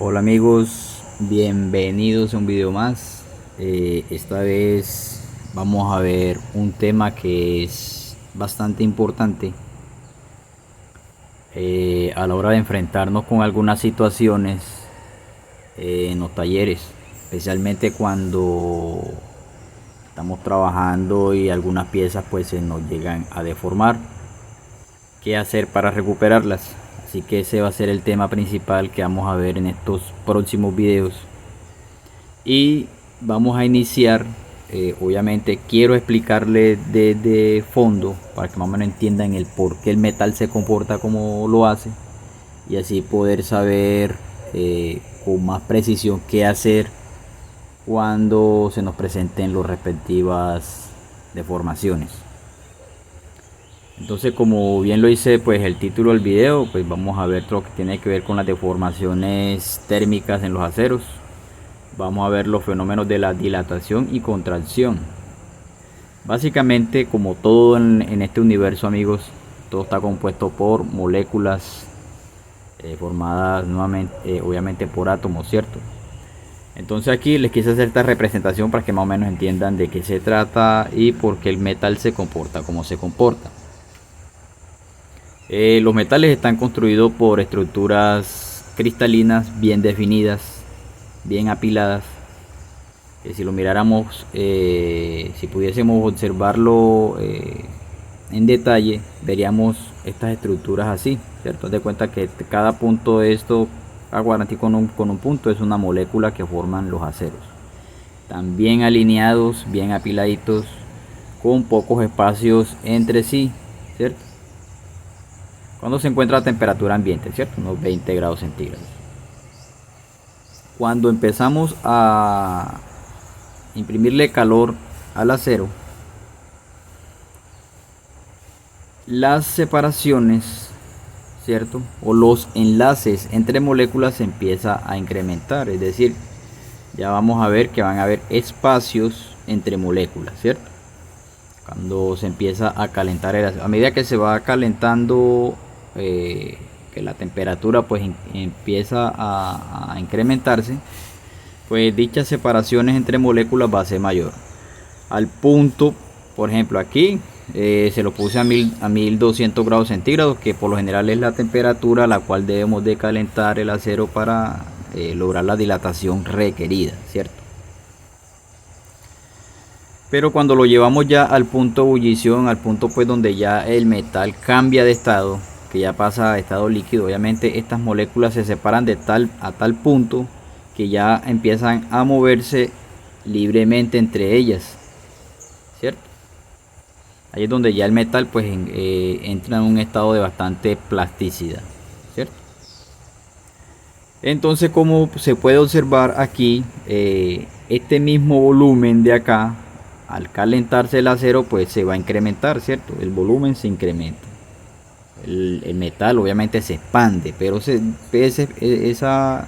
Hola amigos, bienvenidos a un video más. Esta vez vamos a ver un tema que es bastante importante a la hora de enfrentarnos con algunas situaciones en los talleres, especialmente cuando estamos trabajando y algunas piezas pues se nos llegan a deformar. ¿Qué hacer para recuperarlas? Así que ese va a ser el tema principal que vamos a ver en estos próximos videos. Y vamos a iniciar. Obviamente quiero explicarle desde fondo para que más o menos entiendan el por qué el metal se comporta como lo hace, y así poder saber con más precisión qué hacer cuando se nos presenten las respectivas deformaciones. Entonces, como bien lo hice pues el título del video, pues vamos a ver todo lo que tiene que ver con las deformaciones térmicas en los aceros. Vamos a ver los fenómenos de la dilatación y contracción. Básicamente, como todo en este universo, amigos, todo está compuesto por moléculas formadas nuevamente, obviamente por átomos, ¿cierto? Entonces aquí les quise hacer esta representación para que más o menos entiendan de qué se trata y por qué el metal se comporta como se comporta. Los metales están construidos por estructuras cristalinas bien definidas, bien apiladas. Si lo miráramos, si pudiésemos observarlo en detalle, veríamos estas estructuras así, ¿cierto? Haz de cuenta que cada punto de esto, aguarantí con un punto, es una molécula que forman los aceros. Están bien alineados, bien apiladitos, con pocos espacios entre sí, ¿cierto? Cuando se encuentra a temperatura ambiente, ¿cierto? Unos 20 grados centígrados. Cuando empezamos a imprimirle calor al acero, las separaciones, ¿cierto? O los enlaces entre moléculas se empieza a incrementar, es decir, ya vamos a ver que van a haber espacios entre moléculas, ¿cierto? Cuando se empieza a calentar el acero, a medida que se va calentando, que la temperatura pues empieza a incrementarse, pues dichas separaciones entre moléculas va a ser mayor, al punto, por ejemplo aquí se lo puse a 1200 grados centígrados, que por lo general es la temperatura a la cual debemos de calentar el acero para lograr la dilatación requerida, ¿cierto? Pero cuando lo llevamos ya al punto de ebullición, al punto pues donde ya el metal cambia de estado, que ya pasa a estado líquido, obviamente estas moléculas se separan a tal punto que ya empiezan a moverse libremente entre ellas, ¿cierto? Ahí es donde ya el metal pues entra en un estado de bastante plasticidad, ¿cierto? Entonces, como se puede observar aquí, este mismo volumen de acá, al calentarse el acero, pues se va a incrementar, ¿cierto? El volumen se incrementa. El metal obviamente se expande, pero esa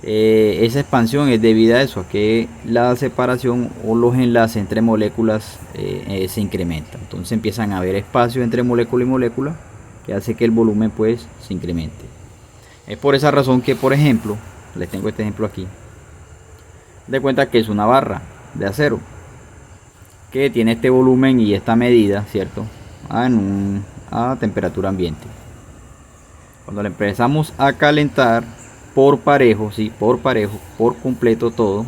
expansión es debida a eso, a que la separación o los enlaces entre moléculas se incrementan. Entonces empiezan a haber espacios entre molécula y molécula, que hace que el volumen pues se incremente. Es por esa razón que, por ejemplo, les tengo este ejemplo aquí. De cuenta que es una barra de acero que tiene este volumen y esta medida, ¿cierto? A temperatura ambiente. Cuando le empezamos a calentar por parejo, sí, por parejo, por completo todo,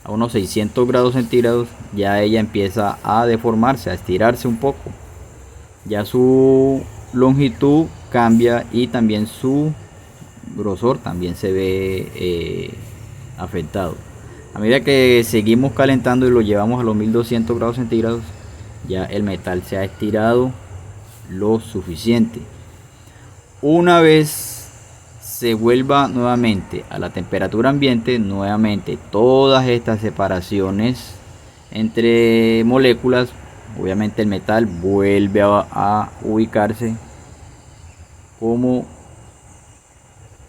a unos 600 grados centígrados, ya ella empieza a deformarse, a estirarse un poco. Ya su longitud cambia y también su grosor también se ve afectado. A medida que seguimos calentando y lo llevamos a los 1200 grados centígrados, ya el metal se ha estirado lo suficiente. Una vez se vuelva nuevamente a la temperatura ambiente, nuevamente todas estas separaciones entre moléculas, obviamente el metal vuelve a ubicarse como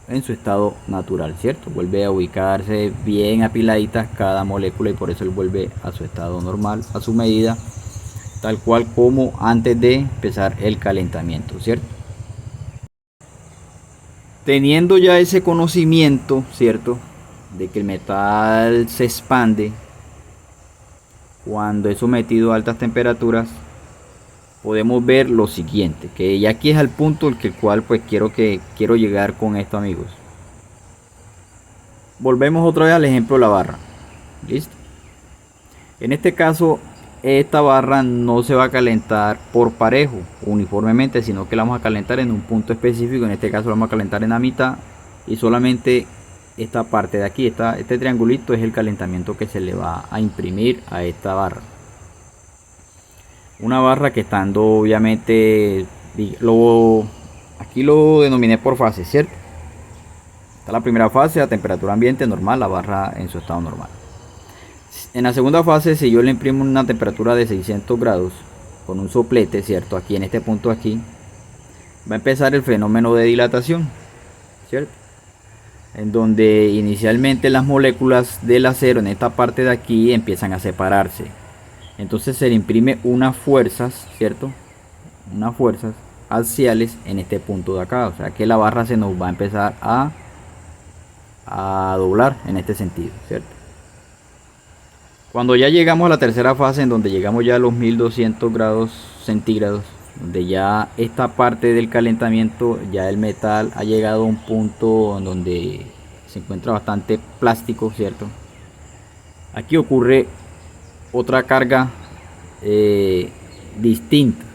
en su estado natural, ¿cierto? Vuelve a ubicarse bien apiladitas cada molécula, y por eso él vuelve a su estado normal, a su medida, tal cual como antes de empezar el calentamiento, ¿cierto? Teniendo ya ese conocimiento, ¿cierto? De que el metal se expande cuando es sometido a altas temperaturas, podemos ver lo siguiente, que ya aquí es el punto el cual pues quiero llegar con esto, amigos. Volvemos otra vez al ejemplo de la barra. ¿Listo? En este caso, esta barra no se va a calentar por parejo, uniformemente, sino que la vamos a calentar en un punto específico. En este caso la vamos a calentar en la mitad, y solamente esta parte de aquí, este triangulito, es el calentamiento que se le va a imprimir a esta barra. Una barra que estando obviamente, aquí lo denominé por fase, ¿cierto? Está la primera fase a temperatura ambiente normal, la barra en su estado normal. En la segunda fase, si yo le imprimo una temperatura de 600 grados con un soplete, ¿cierto? Aquí en este punto aquí, va a empezar el fenómeno de dilatación, ¿cierto? En donde inicialmente las moléculas del acero en esta parte de aquí empiezan a separarse. Entonces se le imprime unas fuerzas, ¿cierto? Unas fuerzas axiales en este punto de acá. O sea que la barra se nos va a empezar a doblar en este sentido, ¿cierto? Cuando ya llegamos a la tercera fase, en donde llegamos ya a los 1200 grados centígrados, donde ya esta parte del calentamiento, ya el metal ha llegado a un punto en donde se encuentra bastante plástico, ¿cierto? Aquí ocurre otra carga distinta,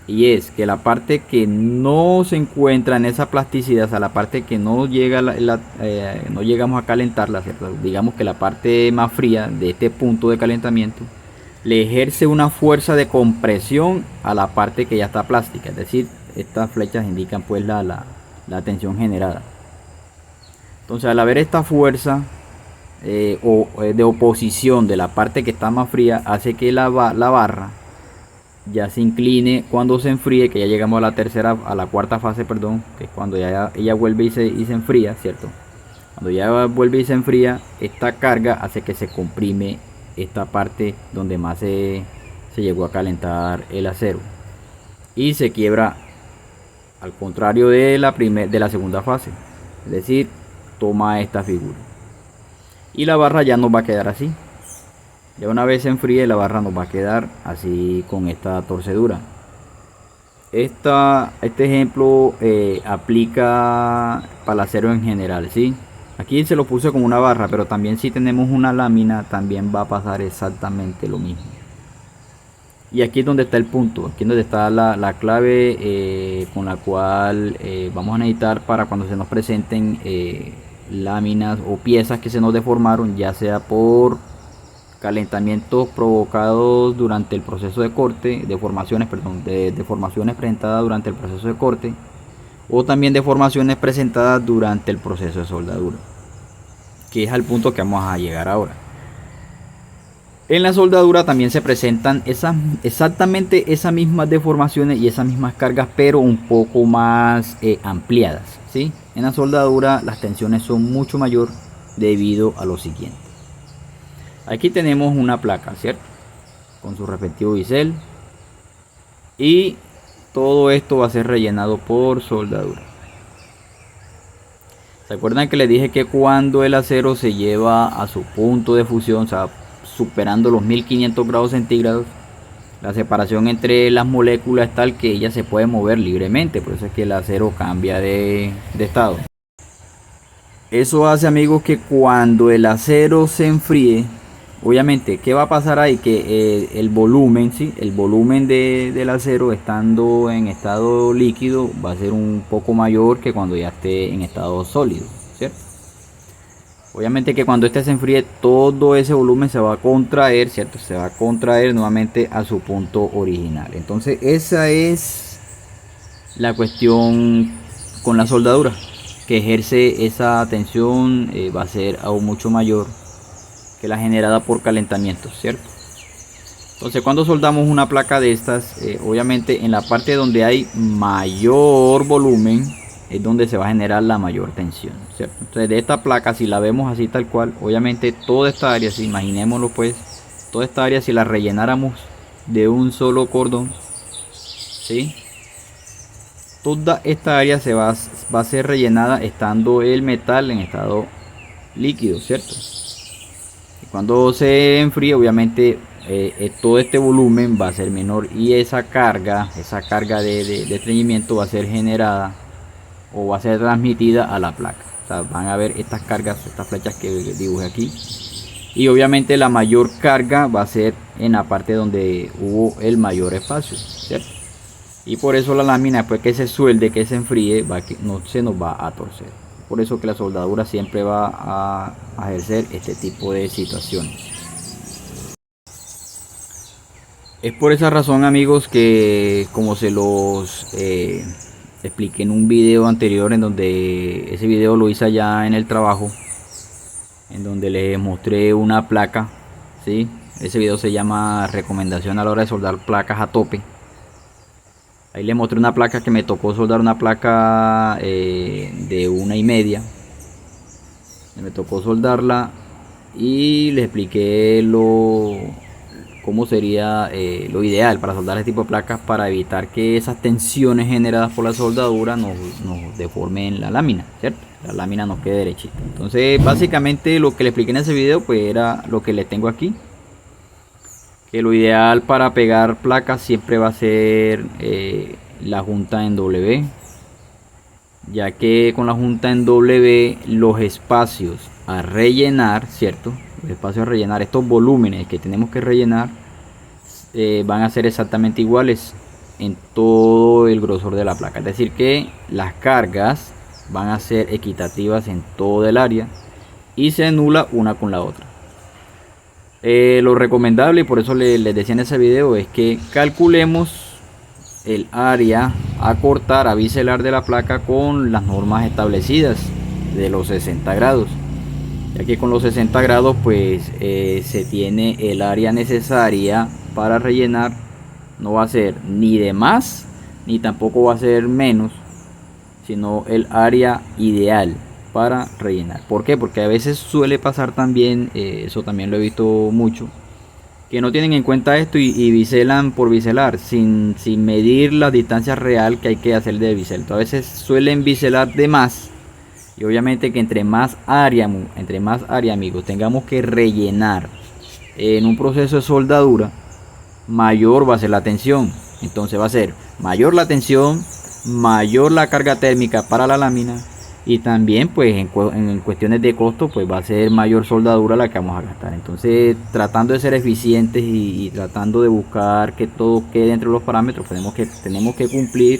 y es que la parte que no se encuentra en esa plasticidad, o sea, la parte que no llega no llegamos a calentarla, ¿cierto? Digamos que la parte más fría de este punto de calentamiento le ejerce una fuerza de compresión a la parte que ya está plástica, es decir, estas flechas indican pues la tensión generada. Entonces, al haber esta fuerza de oposición de la parte que está más fría, hace que la barra ya se incline cuando se enfríe, que ya llegamos a la cuarta fase, perdón, que es cuando ya ella vuelve y se enfría, ¿cierto? Cuando ya vuelve y se enfría, esta carga hace que se comprime esta parte donde más se llegó a calentar el acero, y se quiebra, al contrario de la segunda fase, es decir, toma esta figura, y la barra ya nos va a quedar así. Ya una vez se enfríe, la barra nos va a quedar así, con esta torcedura. Este ejemplo aplica para el acero en general, ¿sí? Aquí se lo puse como una barra, pero también si tenemos una lámina, también va a pasar exactamente lo mismo. Y aquí es donde está el punto, aquí es donde está la clave con la cual vamos a necesitar para cuando se nos presenten láminas o piezas que se nos deformaron, ya sea por calentamientos provocados durante el proceso de corte, deformaciones presentadas durante el proceso de corte, o también deformaciones presentadas durante el proceso de soldadura, que es al punto que vamos a llegar ahora. En la soldadura también se presentan exactamente esas mismas deformaciones y esas mismas cargas, pero un poco más ampliadas, ¿sí? En la soldadura las tensiones son mucho mayor debido a lo siguiente. Aquí tenemos una placa, ¿cierto? Con su respectivo bisel, y todo esto va a ser rellenado por soldadura. ¿Se acuerdan que les dije que cuando el acero se lleva a su punto de fusión, o sea, superando los 1500 grados centígrados, la separación entre las moléculas es tal que ella se puede mover libremente? Por eso es que el acero cambia de estado. Eso hace, amigos, que cuando el acero se enfríe, obviamente, ¿qué va a pasar ahí? Que el volumen, ¿sí? El volumen del acero, estando en estado líquido, va a ser un poco mayor que cuando ya esté en estado sólido, ¿cierto? Obviamente que cuando este se enfríe, todo ese volumen se va a contraer, ¿cierto? Se va a contraer nuevamente a su punto original. Entonces esa es la cuestión con la soldadura, que ejerce esa tensión, va a ser aún mucho mayor que la generada por calentamiento, ¿cierto? Entonces, cuando soldamos una placa de estas, obviamente en la parte donde hay mayor volumen es donde se va a generar la mayor tensión, ¿cierto? Entonces, de esta placa, si la vemos así tal cual, obviamente toda esta área, si imaginémoslo pues, toda esta área, si la rellenáramos de un solo cordón, ¿sí? toda esta área va a ser rellenada estando el metal en estado líquido, ¿cierto? Y cuando se enfríe, obviamente todo este volumen va a ser menor y esa carga de estreñimiento va a ser generada o va a ser transmitida a la placa. O sea, van a ver estas cargas, estas flechas que dibujé aquí. Y obviamente la mayor carga va a ser en la parte donde hubo el mayor espacio, ¿cierto? Y por eso la lámina, después que se suelde, que se enfríe, no se nos va a torcer. Por eso que la soldadura siempre va a ejercer este tipo de situaciones. Es por esa razón, amigos, que como se los expliqué en un video anterior, en donde ese video lo hice allá en el trabajo, en donde les mostré una placa, ¿sí? Ese video se llama recomendación a la hora de soldar placas a tope. Ahí les mostré una placa que me tocó soldar, una placa de 1,5. Me tocó soldarla y les expliqué cómo sería lo ideal para soldar este tipo de placas, para evitar que esas tensiones generadas por la soldadura nos deformen la lámina, ¿cierto? La lámina nos quede derechita. Entonces básicamente lo que les expliqué en ese video pues era lo que les tengo aquí, que lo ideal para pegar placas siempre va a ser la junta en W, ya que con la junta en W los espacios a rellenar, ¿cierto? Los espacios a rellenar, estos volúmenes que tenemos que rellenar van a ser exactamente iguales en todo el grosor de la placa. Es decir, que las cargas van a ser equitativas en todo el área y se anula una con la otra. Lo recomendable, y por eso les decía en ese video, es que calculemos el área a cortar, a biselar de la placa con las normas establecidas de los 60 grados, ya que con los 60 grados pues se tiene el área necesaria para rellenar. No va a ser ni de más ni tampoco va a ser menos, sino el área ideal para rellenar. ¿Por qué? Porque a veces suele pasar también, eso también lo he visto mucho, que no tienen en cuenta esto y biselan por biselar sin medir la distancia real que hay que hacer de bisel. Entonces, a veces suelen biselar de más, y obviamente que entre más área amigos tengamos que rellenar en un proceso de soldadura, mayor va a ser la tensión. Entonces va a ser mayor la tensión, mayor la carga térmica para la lámina, y también pues en cuestiones de costo pues va a ser mayor soldadura la que vamos a gastar. Entonces, tratando de ser eficientes y tratando de buscar que todo quede dentro de los parámetros, tenemos que cumplir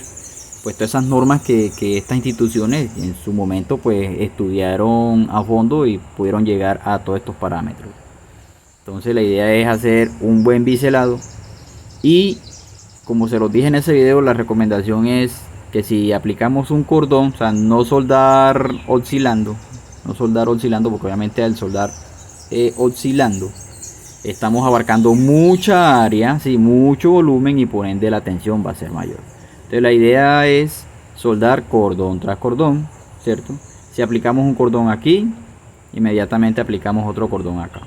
pues todas esas normas que estas instituciones en su momento pues estudiaron a fondo y pudieron llegar a todos estos parámetros. Entonces la idea es hacer un buen biselado, y como se los dije en ese video, la recomendación es que si aplicamos un cordón, o sea, no soldar oscilando, porque obviamente al soldar oscilando estamos abarcando mucha área, ¿sí? Mucho volumen, y por ende la tensión va a ser mayor. Entonces la idea es soldar cordón tras cordón, ¿cierto? Si aplicamos un cordón aquí, inmediatamente aplicamos otro cordón acá,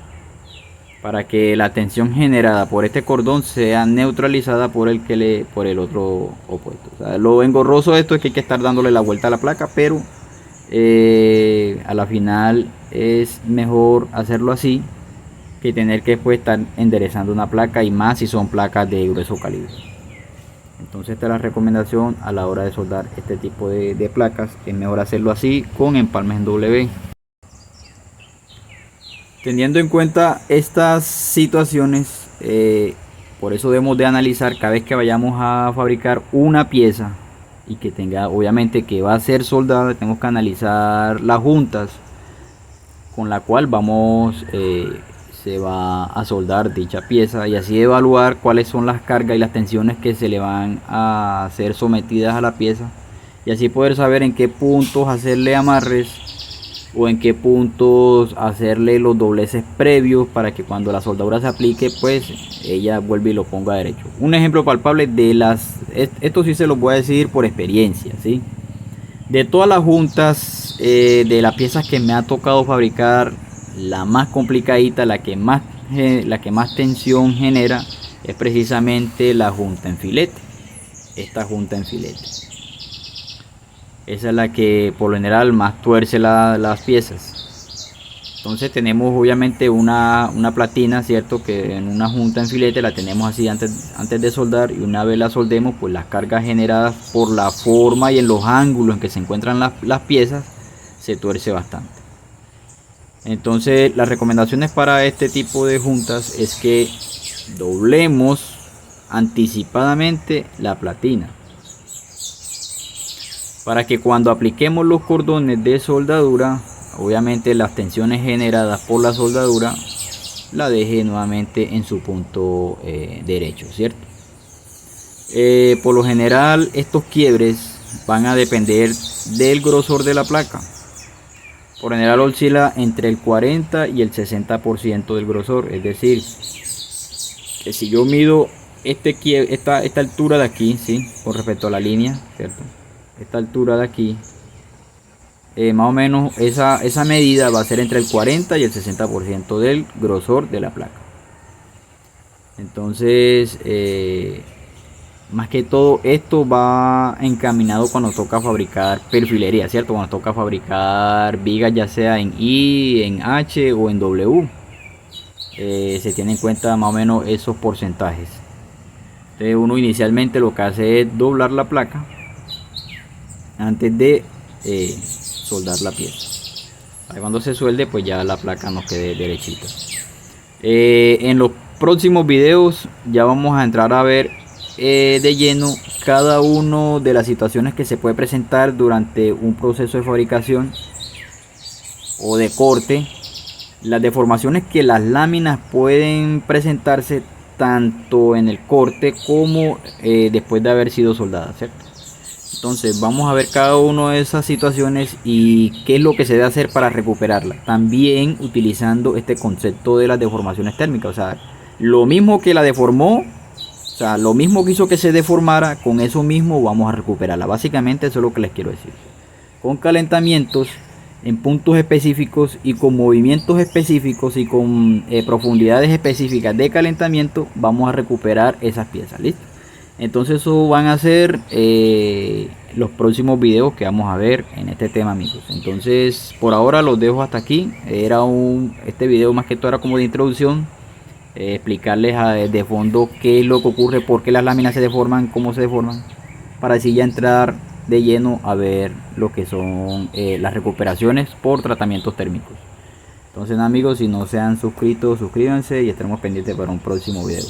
para que la tensión generada por este cordón sea neutralizada por el otro opuesto. O sea, lo engorroso de esto es que hay que estar dándole la vuelta a la placa, pero a la final es mejor hacerlo así que tener que después estar enderezando una placa, y más si son placas de grueso calibre. Entonces esta es la recomendación a la hora de soldar este tipo de placas. Es mejor hacerlo así con empalmes en W. Teniendo en cuenta estas situaciones, por eso debemos de analizar cada vez que vayamos a fabricar una pieza y que tenga, obviamente, que va a ser soldada, tenemos que analizar las juntas con la cual se va a soldar dicha pieza, y así evaluar cuáles son las cargas y las tensiones que se le van a ser sometidas a la pieza, y así poder saber en qué puntos hacerle amarres o en qué puntos hacerle los dobleces previos, para que cuando la soldadura se aplique pues ella vuelve y lo ponga derecho. Un ejemplo palpable esto sí se los voy a decir por experiencia, ¿sí? De todas las juntas de las piezas que me ha tocado fabricar, la más complicadita, la que más tensión genera, es precisamente la junta en filete. Esta junta en filete, Esa es la que por lo general más tuerce las piezas. Entonces tenemos obviamente una platina, ¿cierto? Que en una junta en filete la tenemos así antes de soldar, y una vez la soldemos, pues las cargas generadas por la forma y en los ángulos en que se encuentran las piezas se tuerce bastante. Entonces las recomendaciones para este tipo de juntas es que doblemos anticipadamente la platina, para que cuando apliquemos los cordones de soldadura, obviamente las tensiones generadas por la soldadura la deje nuevamente en su punto derecho, ¿cierto? Por lo general estos quiebres van a depender del grosor de la placa. Por general oscila entre el 40 y el 60% del grosor, es decir, que si yo mido esta altura de aquí, ¿sí? Con respecto a la línea, ¿cierto? Esta altura de aquí, más o menos esa medida va a ser entre el 40 y el 60% del grosor de la placa. Entonces, más que todo esto va encaminado cuando toca fabricar perfilería, ¿cierto? Cuando toca fabricar vigas, ya sea en I, en H o en W, se tiene en cuenta más o menos esos porcentajes. Entonces uno inicialmente lo que hace es doblar la placa antes de soldar la pieza. Para cuando se suelde, pues ya la placa nos quede derechita. En los próximos videos ya vamos a entrar a ver de lleno cada una de las situaciones que se puede presentar durante un proceso de fabricación o de corte, las deformaciones que las láminas pueden presentarse tanto en el corte como después de haber sido soldadas, ¿cierto? Entonces vamos a ver cada una de esas situaciones y qué es lo que se debe hacer para recuperarla, también utilizando este concepto de las deformaciones térmicas. O sea, lo mismo que la deformó, o sea, lo mismo que hizo que se deformara, con eso mismo vamos a recuperarla. Básicamente eso es lo que les quiero decir. Con calentamientos en puntos específicos y con movimientos específicos y con profundidades específicas de calentamiento, vamos a recuperar esas piezas. ¿Listo? Entonces eso van a ser los próximos videos que vamos a ver en este tema, amigos. Entonces por ahora los dejo hasta aquí. Este video más que todo era como de introducción, explicarles de fondo qué es lo que ocurre, por qué las láminas se deforman, cómo se deforman, para así ya entrar de lleno a ver lo que son las recuperaciones por tratamientos térmicos. Entonces amigos, si no se han suscrito, suscríbanse y estaremos pendientes para un próximo video.